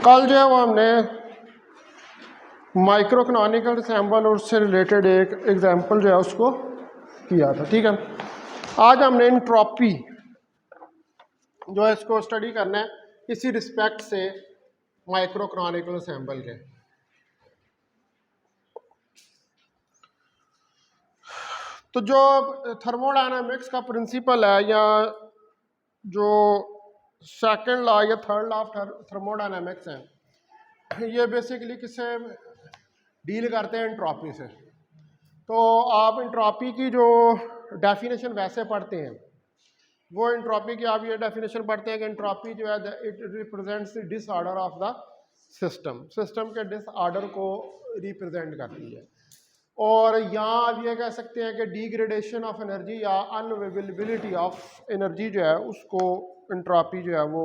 कल जो है वो हमने माइक्रो कैनोनिकल सैम्बल और उससे रिलेटेड एक एग्जांपल जो है उसको किया था। ठीक है, आज हमने एंट्रोपी जो है इसको स्टडी करना है इसी रिस्पेक्ट से माइक्रो कैनोनिकल सैम्बल के। तो जो थर्मोडायनामिक्स का प्रिंसिपल है या जो सेकंड लॉ या थर्ड लॉ ऑफ थर्मोडायनामिक्स है, ये बेसिकली किससे डील करते हैं? एंट्रोपी से। तो आप एंट्रोपी की जो डेफिनेशन वैसे पढ़ते हैं वो एंट्रोपी की आप ये डेफिनेशन पढ़ते हैं कि एंट्रोपी जो है it represents the disorder of the system, system के डिसऑर्डर को रिप्रेजेंट करती है। और यहाँ आप ये कह सकते हैं कि डिग्रेडेशन ऑफ एनर्जी या अनअवेलेबिलिटी ऑफ एनर्जी जो है उसको एंट्रोपी जो है वो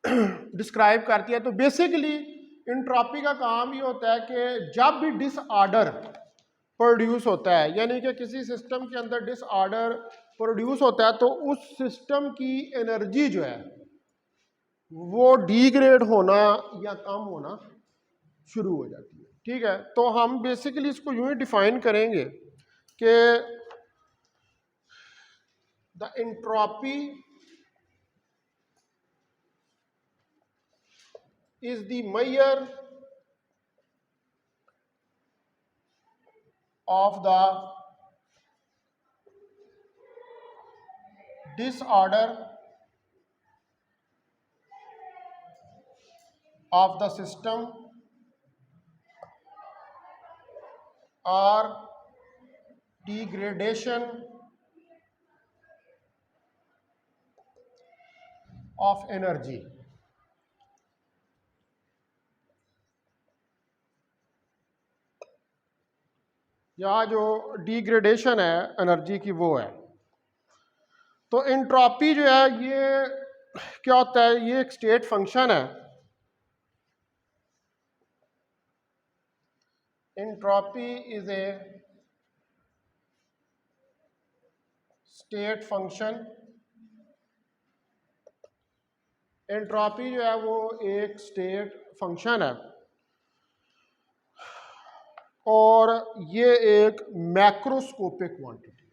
डिस्क्राइब करती है। तो बेसिकली एंट्रोपी का काम ये होता है कि जब भी डिसऑर्डर प्रोड्यूस होता है, यानी कि किसी सिस्टम के अंदर डिसऑर्डर प्रोड्यूस होता है, तो उस सिस्टम की एनर्जी जो है वो डिग्रेड होना या कम होना शुरू हो जाती है। ठीक है, तो हम बेसिकली इसको यूं ही डिफाइन करेंगे कि the entropy is the measure of the disorder of the system or degradation of energy। यहाँ जो डिग्रेडेशन है एनर्जी की वो है। तो एंट्रोपी जो है ये क्या होता है? ये एक स्टेट फंक्शन है। Entropy is a state function. Entropy जो है वो एक स्टेट फंक्शन है और ये एक macroscopic quantity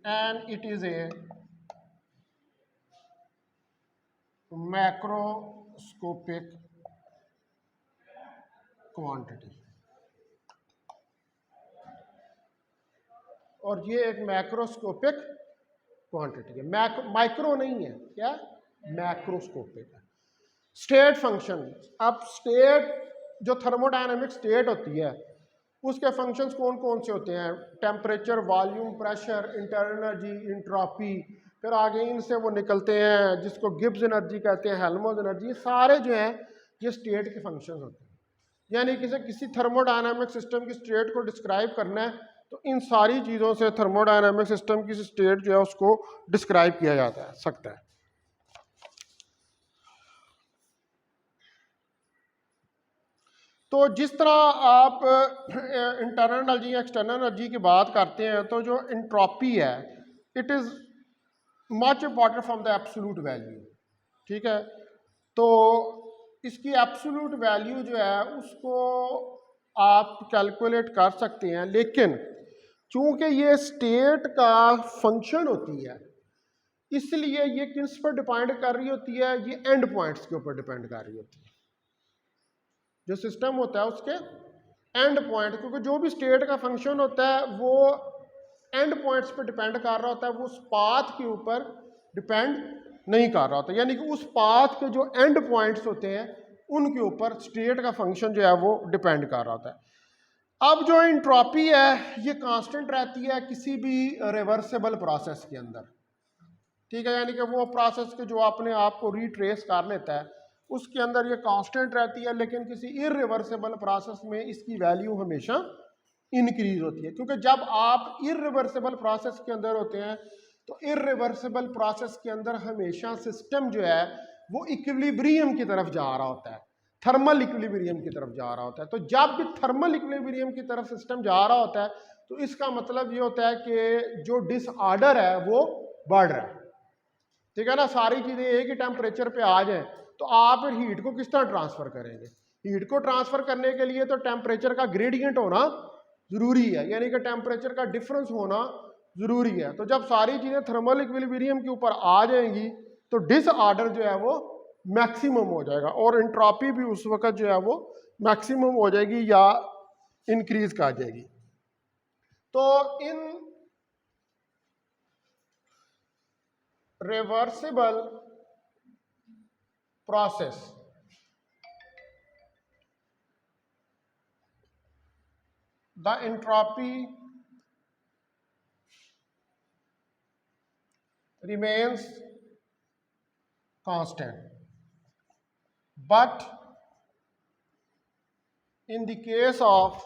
and it is a macroscopic quantity. और ये एक मैक्रोस्कोपिक क्वांटिटी है, माइक्रो नहीं है, क्या मैक्रोस्कोपिक है। State function. अब स्टेट जो थर्मोडायनामिक स्टेट होती है उसके फंक्शंस कौन कौन से होते हैं? Temperature, volume, pressure, internal energy, entropy, फिर आगे इनसे वो निकलते हैं जिसको गिब्स एनर्जी कहते हैं, हेल्महोल्ट्ज एनर्जी। सारे जो हैं ये स्टेट के फंक्शंस होते हैं। यानी किसी थर्मोडायनामिक सिस्टम की स्टेट को डिस्क्राइब करना है तो इन सारी चीज़ों से थर्मोडायनामिक सिस्टम की स्टेट जो है उसको डिस्क्राइब किया जाता है सकता है। तो जिस तरह आप इंटरनल एनर्जी या एक्सटर्नल एनर्जी की बात करते हैं तो जो एंट्रोपी है it is much important from the absolute value. ठीक है, तो इसकी एब्सोल्यूट वैल्यू जो है उसको आप कैलकुलेट कर सकते हैं, लेकिन चूंकि ये स्टेट का फंक्शन होती है इसलिए ये किस पर डिपेंड कर रही होती है? ये एंड पॉइंट्स के ऊपर डिपेंड कर रही होती है। जो सिस्टम होता है उसके एंड पॉइंट, क्योंकि जो भी स्टेट का फंक्शन होता है वो एंड पॉइंट्स पर डिपेंड कर रहा होता है, वो उस पाथ के ऊपर डिपेंड नहीं कर रहा होता। यानी कि उस पाथ के जो एंड पॉइंट्स होते हैं उनके ऊपर स्टेट का फंक्शन जो है वो डिपेंड कर रहा होता है। अब जो एंट्रोपी है ये कांस्टेंट रहती है किसी भी रिवर्सिबल प्रोसेस के अंदर। ठीक है, यानी कि वो प्रोसेस के जो अपने आप को रिट्रेस कर लेता है उसके अंदर ये कांस्टेंट रहती है, लेकिन किसी इरिवर्सिबल प्रोसेस में इसकी वैल्यू हमेशा इंक्रीज होती है, क्योंकि जब आप इरिवर्सिबल प्रोसेस के अंदर होते हैं तो इरिवर्सिबल प्रोसेस के अंदर हमेशा सिस्टम जो है वो इक्विलिब्रियम की तरफ जा रहा होता है, थर्मल इक्विलिब्रियम की तरफ जा रहा होता है। तो जब भी थर्मल इक्विलिब्रियम की तरफ सिस्टम जा रहा होता है तो इसका मतलब ये होता है कि जो डिसऑर्डर है वो बढ़ रहा है। ठीक है ना, सारी चीज़ें एक ही टेम्परेचर पे आ जाए तो आप फिर हीट को किस तरह ट्रांसफ़र करेंगे? हीट को ट्रांसफ़र करने के लिए तो टेम्परेचर का ग्रेडियंट होना ज़रूरी है, यानी कि टेम्परेचर का डिफरेंस होना ज़रूरी है। तो जब सारी चीज़ें थर्मल इक्विलिब्रियम के ऊपर आ जाएंगी तो डिसऑर्डर जो है वो मैक्सिमम हो जाएगा और एंट्रोपी भी उस वक्त जो है वो मैक्सिमम हो जाएगी या इंक्रीज कर जाएगी। तो इन reversible process the entropy remains constant, but in the case of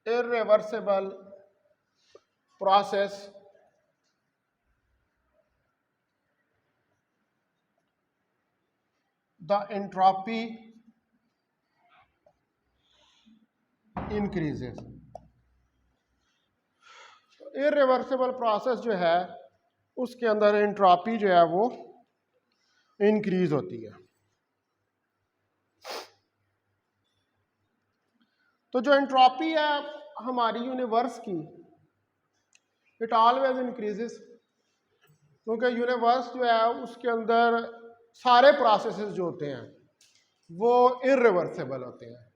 irreversible process, the entropy increases। Irreversible process जो है उसके अंदर एंट्रोपी जो है वो इंक्रीज होती है। तो जो एंट्रोपी है हमारी यूनिवर्स की, इट ऑलवेज इंक्रीजेस, क्योंकि यूनिवर्स जो है उसके अंदर सारे प्रोसेसेस जो होते हैं वो इररिवर्सिबल होते हैं,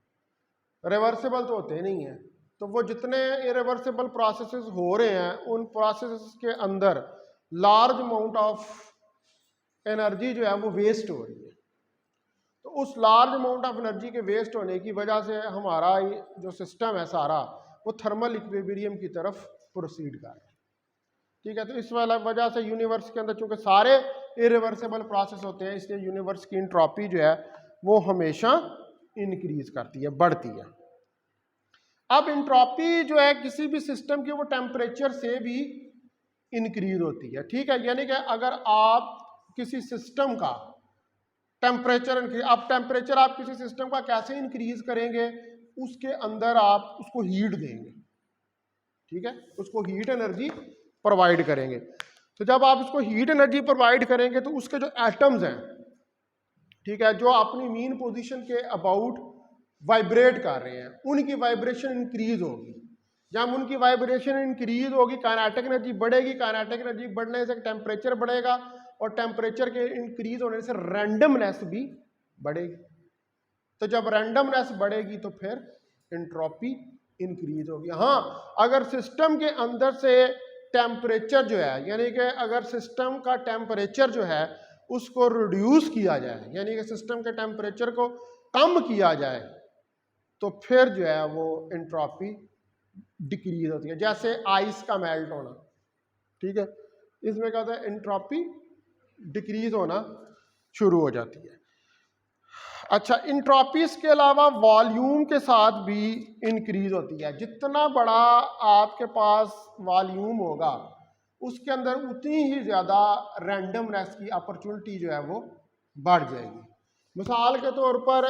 रिवर्सिबल तो होते नहीं हैं। तो वो जितने इरिवर्सिबल प्रोसेसेस हो रहे हैं उन प्रोसेसेस के अंदर लार्ज अमाउंट ऑफ एनर्जी जो है वो वेस्ट हो रही है। तो उस लार्ज अमाउंट ऑफ एनर्जी के वेस्ट होने की वजह से हमारा जो सिस्टम है सारा वो थर्मल इक्विलिब्रियम की तरफ प्रोसीड कर रहा है। ठीक है, तो इस वाला वजह से यूनिवर्स के अंदर चूंकि सारे इरिवर्सिबल प्रोसेस होते हैं इसलिए यूनिवर्स की एंट्रोपी जो है वो हमेशा इंक्रीज करती है, बढ़ती है। अब एंट्रोपी जो है किसी भी सिस्टम की वो टेम्परेचर से भी इंक्रीज होती है। ठीक है, यानी कि अगर आप किसी सिस्टम का टेम्परेचर, अब टेम्परेचर आप किसी सिस्टम का कैसे इंक्रीज करेंगे, उसके अंदर आप उसको हीट देंगे। ठीक है, उसको हीट एनर्जी प्रोवाइड करेंगे। तो जब आप उसको हीट एनर्जी प्रोवाइड करेंगे तो उसके जो एटम्स हैं, ठीक है, जो अपनी मीन पोजीशन के अबाउट वाइब्रेट कर रहे हैं, उनकी वाइब्रेशन इंक्रीज होगी। जब उनकी वाइब्रेशन इंक्रीज होगी काइनेटिक एनर्जी बढ़ेगी, काइनेटिक एनर्जी बढ़ने से टेम्परेचर बढ़ेगा और टेम्परेचर के इंक्रीज होने से रैंडमनेस भी बढ़ेगी। तो जब रैंडमनेस बढ़ेगी तो फिर एंट्रोपी इंक्रीज होगी। हाँ, अगर सिस्टम के अंदर से टेम्परेचर जो है, यानी कि अगर सिस्टम का टेम्परेचर जो है उसको रिड्यूस किया जाए, यानी कि सिस्टम के टेम्परेचर को कम किया जाए, तो फिर जो है वो एंट्रोपी डिक्रीज होती है। जैसे आइस का मेल्ट होना, ठीक है, इसमें क्या होता है, एंट्रोपी डिक्रीज होना शुरू हो जाती है। अच्छा, एंट्रोपी के अलावा वॉल्यूम के साथ भी इंक्रीज होती है। जितना बड़ा आपके पास वॉल्यूम होगा उसके अंदर उतनी ही ज़्यादा रैंडमनेस की अपॉर्चुनिटी जो है वो बढ़ जाएगी। मिसाल के तौर पर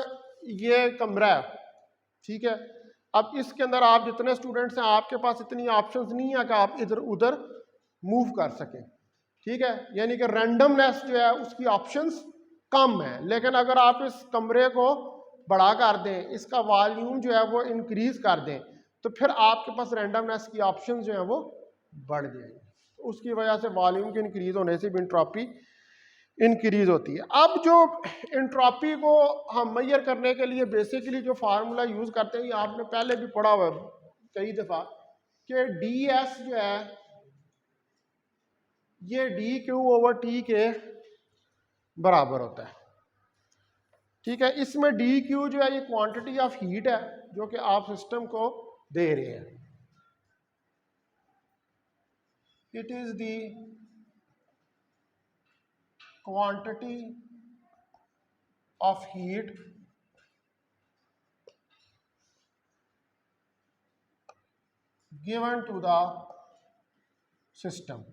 ये कमरा है, ठीक है, अब इसके अंदर आप जितने स्टूडेंट्स हैं आपके पास इतनी ऑप्शंस नहीं है कि आप इधर उधर मूव कर सकें। ठीक है, यानी कि रैंडमनेस जो है उसकी ऑप्शंस कम है। लेकिन अगर आप इस कमरे को बड़ा कर दें, इसका वॉल्यूम जो है वो इंक्रीज कर दें, तो फिर आपके पास रैंडमनेस की ऑप्शंस जो है वो बढ़ जाएंगे। तो उसकी वजह से वॉल्यूम के इंक्रीज होने से भी एंट्रोपी इंक्रीज होती है। अब जो एंट्रोपी को हम मेजर करने के लिए बेसिकली जो फार्मूला यूज करते हैं, ये आपने पहले भी पढ़ा हुआ कई दफा कि ds जो है ये dQ/T के बराबर होता है। ठीक है, इसमें dQ जो है ये क्वांटिटी ऑफ हीट है जो कि आप सिस्टम को दे रहे हैं। It is the quantity of heat given to the system.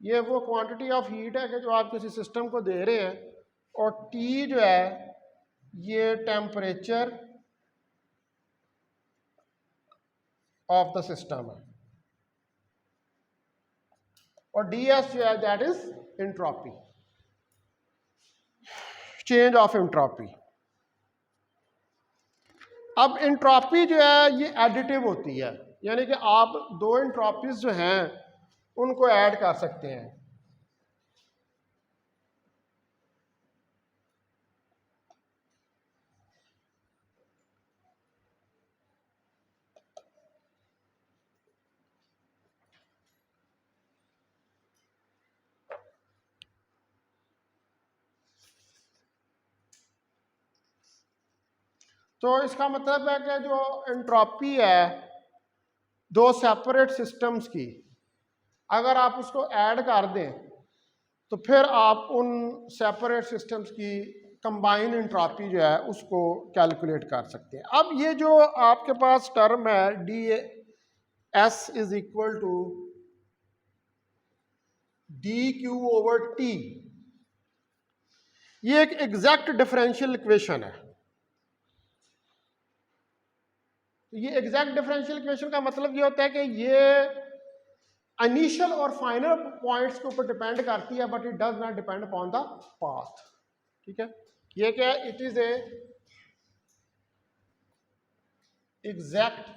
ये वो क्वांटिटी ऑफ हीट है कि जो आप किसी सिस्टम को दे रहे हैं, और T जो है ये टेम्परेचर ऑफ द सिस्टम है, और डी एस जो है that is entropy, change of entropy. अब इंट्रॉपी जो है ये एडिटिव होती है, यानी कि आप दो इंट्रॉपीज जो हैं उनको ऐड कर सकते हैं। तो इसका मतलब है कि जो एंट्रोपी है दो सेपरेट सिस्टम्स की, अगर आप उसको ऐड कर दें तो फिर आप उन सेपरेट सिस्टम्स की कंबाइन एंट्रोपी जो है उसको कैलकुलेट कर सकते हैं। अब ये जो आपके पास टर्म है D S is equal to D Q over T, ये एक एग्जैक्ट डिफरेंशियल इक्वेशन है। ये एग्जैक्ट डिफरेंशियल इक्वेशन का मतलब ये होता है कि ये इनिशियल और फाइनल पॉइंट्स के ऊपर डिपेंड करती है, but it does not depend upon the path. ठीक है, ये क्या है, it is a exact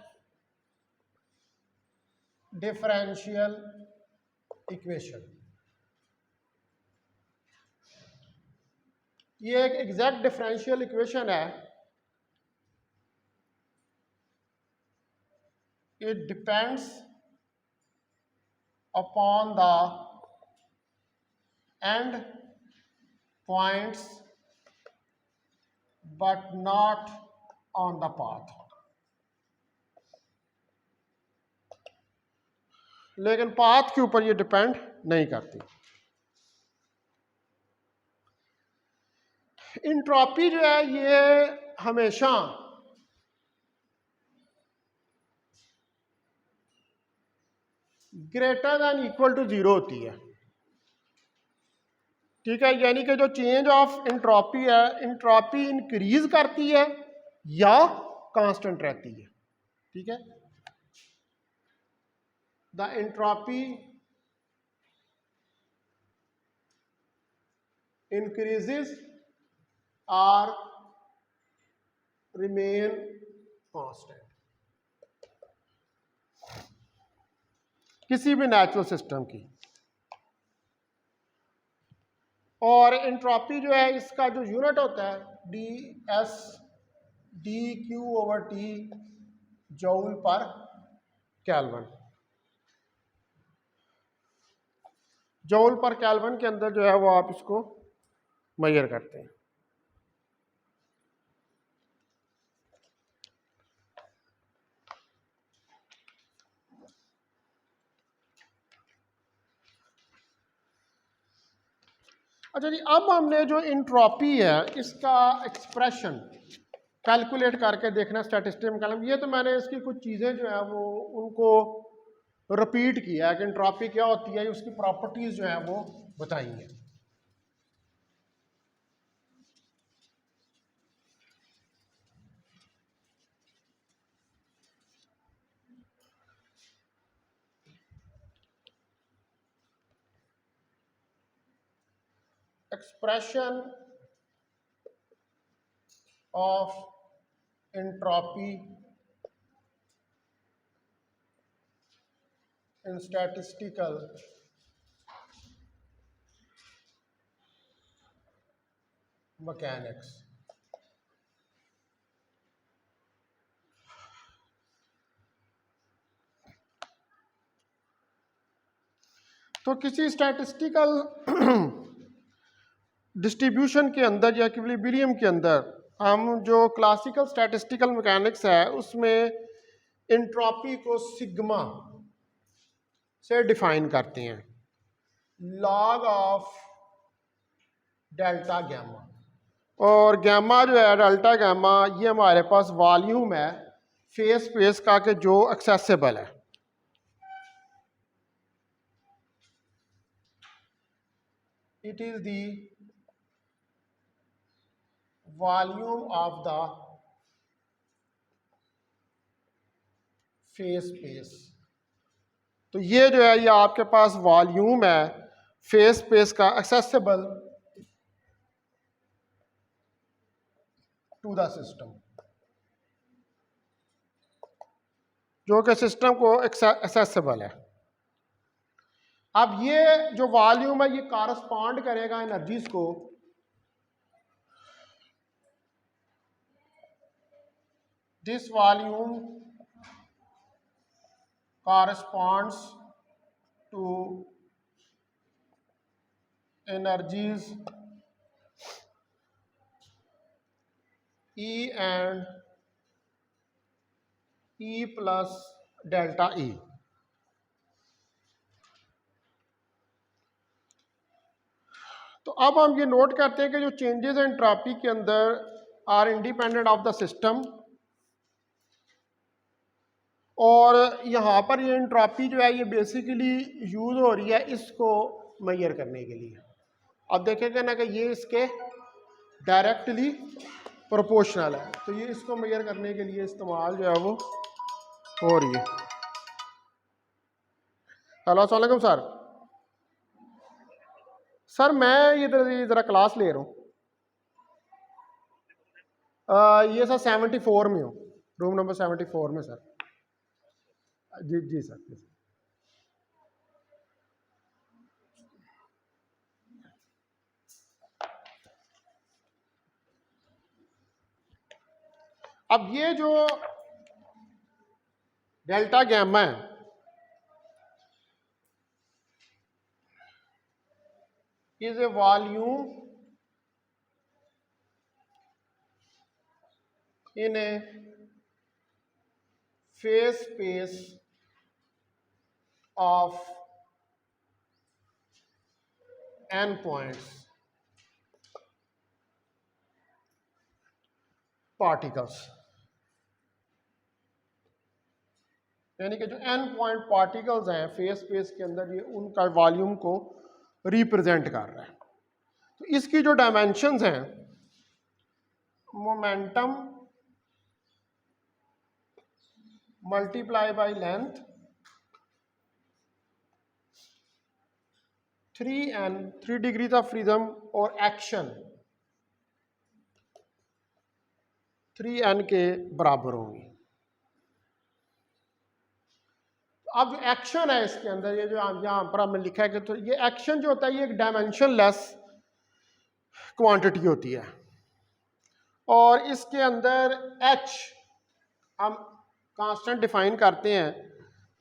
differential equation. ये एक एग्जैक्ट डिफरेंशियल इक्वेशन है, it depends upon the end points but not on the path। लेकिन पाथ के ऊपर ये डिपेंड नहीं करती। इंट्रॉपी जो है ये हमेशा greater than equal to zero होती है। ठीक है, यानी कि जो चेंज ऑफ इंट्रॉपी है, इंट्रॉपी इंक्रीज करती है या कांस्टेंट रहती है। ठीक है, the entropy increases or remain constant किसी भी नेचुरल सिस्टम की। और इंट्रॉपी जो है इसका जो यूनिट होता है D S D Q over T joule पर केल्विन। जूल पर केल्विन के अंदर जो है वो आप इसको मेजर करते हैं। अच्छा जी, अब हमने जो इंट्रॉपी है इसका एक्सप्रेशन कैलकुलेट करके देखना स्टैटिस्टिक्स में कलम। ये तो मैंने इसकी कुछ चीज़ें जो है वो उनको रिपीट किया है कि इंट्रॉपी क्या होती है, उसकी प्रॉपर्टीज जो है वो बताई हैं। Expression of entropy in statistical mechanics। तो किसी स्टैटिस्टिकल डिस्ट्रीब्यूशन के अंदर या इक्विलिब्रियम के अंदर हम जो क्लासिकल स्टैटिस्टिकल मैकेनिक्स है उसमें एंट्रोपी को सिग्मा से डिफाइन करते हैं, लॉग ऑफ डेल्टा गैमा। और गैमा जो है डेल्टा गैमा ये हमारे पास वॉल्यूम है फेस स्पेस का के जो एक्सेसिबल है। It is the volume of the phase space. तो ये जो है ये आपके पास वॉल्यूम है फेज स्पेस का एक्सेसिबल टू द सिस्टम, जो कि सिस्टम को एक्सेसिबल है। अब ये जो वॉल्यूम है ये कॉरस्पॉन्ड करेगा एनर्जीज को this volume corresponds to energies E and E plus delta E। तो अब हम ये नोट करते हैं कि जो चेंजेस एंट्रोपी के अंदर are independent of the system, और यहाँ पर ये एंट्रोपी जो है ये बेसिकली यूज हो रही है इसको मेजर करने के लिए। अब देखेंगे ना कि ये इसके डायरेक्टली प्रोपोर्शनल है, तो ये इसको मेजर करने के लिए इस्तेमाल जो है वो हो रही है। हेलो अस्सलाम वालेकुम सर। सर मैं ये ज़रा क्लास ले रहा हूँ। ये सर 74 में हूँ, रूम नंबर 74 में सर। जी जी सर, जी सर। अब ये जो डेल्टा गैमा है is a volume in A phase space of n points particles, यानी कि जो n पॉइंट पार्टिकल्स हैं फेज स्पेस के अंदर ये उनका वॉल्यूम को रिप्रेजेंट कर रहा है। तो इसकी जो डायमेंशंस हैं momentum multiply by length 3n 3 degrees of freedom और एक्शन 3n के बराबर होंगी। अब जो एक्शन है इसके अंदर ये जो यहाँ पर हमने लिखा है कि तो ये एक्शन जो होता है ये एक डायमेंशन लेस क्वांटिटी होती है, और इसके अंदर h हम कांस्टेंट डिफाइन करते हैं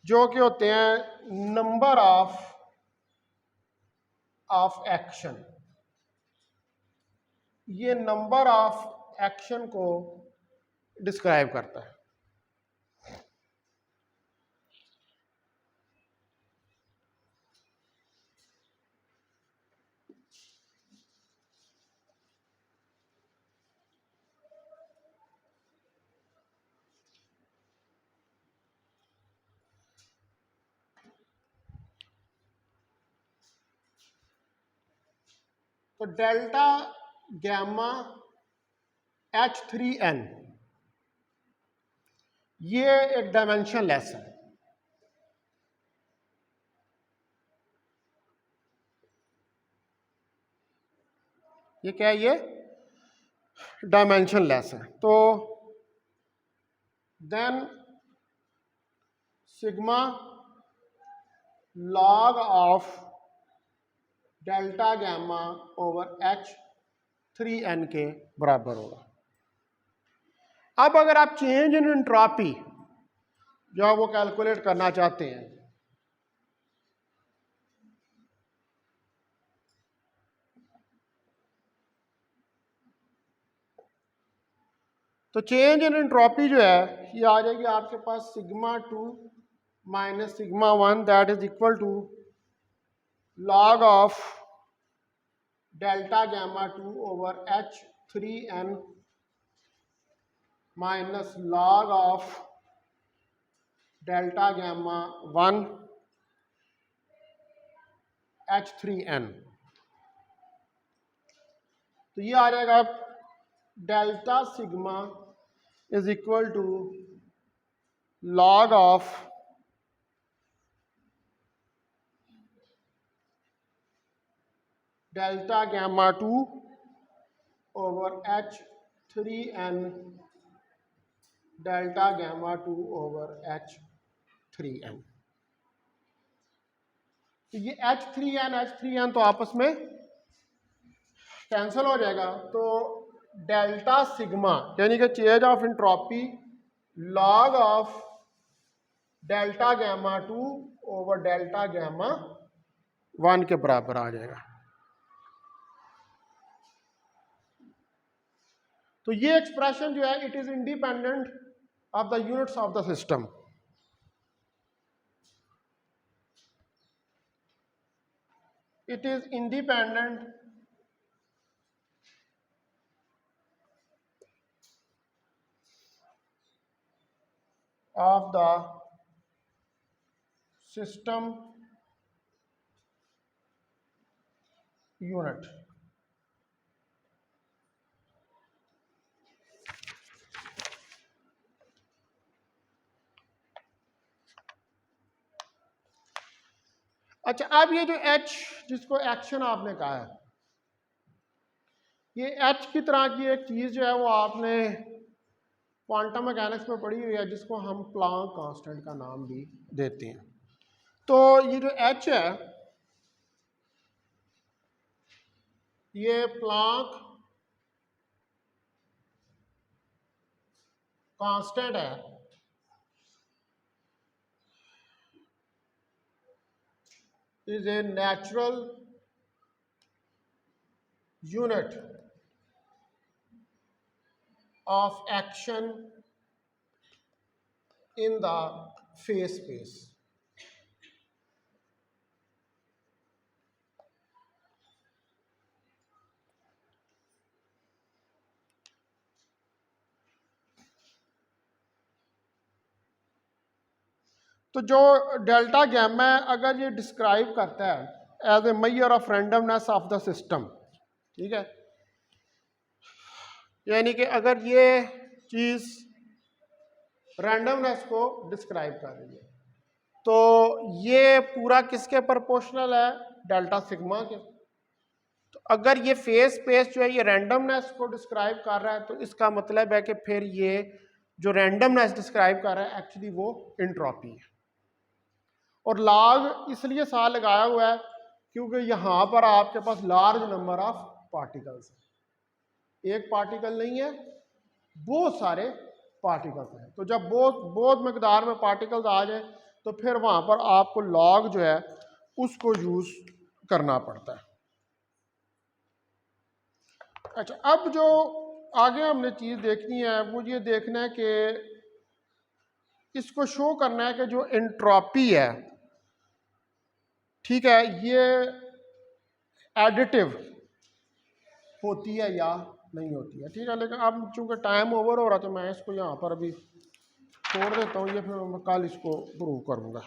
जो कि होते हैं नंबर ऑफ एक्शन। ये नंबर ऑफ एक्शन को डिस्क्राइब करता है। तो डेल्टा गैमा H3n ये एक डायमेंशन लेस है। ये क्या है? ये डायमेंशन लेस है। तो then sigma log of delta gamma over H3n के बराबर होगा। अब अगर आप चेंज इन एंट्रोपी जो है वो कैलकुलेट करना चाहते हैं तो चेंज इन एंट्रोपी जो है ये आ जाएगी आपके पास sigma 2 minus sigma 1 that is equal to log of delta gamma 2 over H3n minus log of delta gamma 1 H3n। तो ये आ जाएगा delta sigma is equal to log of delta gamma 2 over H3n delta gamma 2 over H3n। तो ये H3n तो आपस में cancel हो जाएगा, तो डेल्टा सिग्मा यानी कि change of entropy log of delta gamma 2 over delta gamma 1 के बराबर आ जाएगा। तो ये एक्सप्रेशन जो है it is independent of the units of the system. It is independent of the system unit। अच्छा, अब ये जो H जिसको एक्शन आपने कहा है, ये H की तरह की एक चीज जो है वो आपने क्वांटम मैकेनिक्स में पढ़ी हुई है, जिसको हम प्लांक कांस्टेंट का नाम भी देते हैं। तो ये जो H है ये प्लांक कांस्टेंट है, is a natural unit of action in the phase space। तो जो डेल्टा गैमा है अगर ये डिस्क्राइब करता है as a measure of randomness of the system, ठीक है, यानी कि अगर ये चीज रैंडमनेस को डिस्क्राइब कर रही है तो ये पूरा किसके प्रोपोर्शनल है, डेल्टा सिग्मा के। तो अगर ये फेज स्पेस जो है ये रैंडमनेस को डिस्क्राइब कर रहा है तो इसका मतलब है कि फिर ये जो रैंडमनेस डिस्क्राइब कर रहा है एक्चुअली वो इंट्रोपी है। और लॉग इसलिए साथ लगाया हुआ है क्योंकि यहाँ पर आपके पास लार्ज नंबर ऑफ पार्टिकल्स है, एक पार्टिकल नहीं है, बहुत सारे पार्टिकल्स हैं। तो जब बहुत मकदार में पार्टिकल्स आ जाए तो फिर वहाँ पर आपको लॉग जो है उसको यूज करना पड़ता है। अच्छा, अब जो आगे हमने चीज़ देखनी है वो ये देखना है कि इसको शो करना है कि जो एंट्रोपी है, ठीक है, ये एडिटिव होती है या नहीं होती है, ठीक है। लेकिन अब चूंकि टाइम ओवर हो रहा है तो मैं इसको यहाँ पर अभी छोड़ देता हूँ, ये फिर मैं कल इसको प्रूव करूँगा।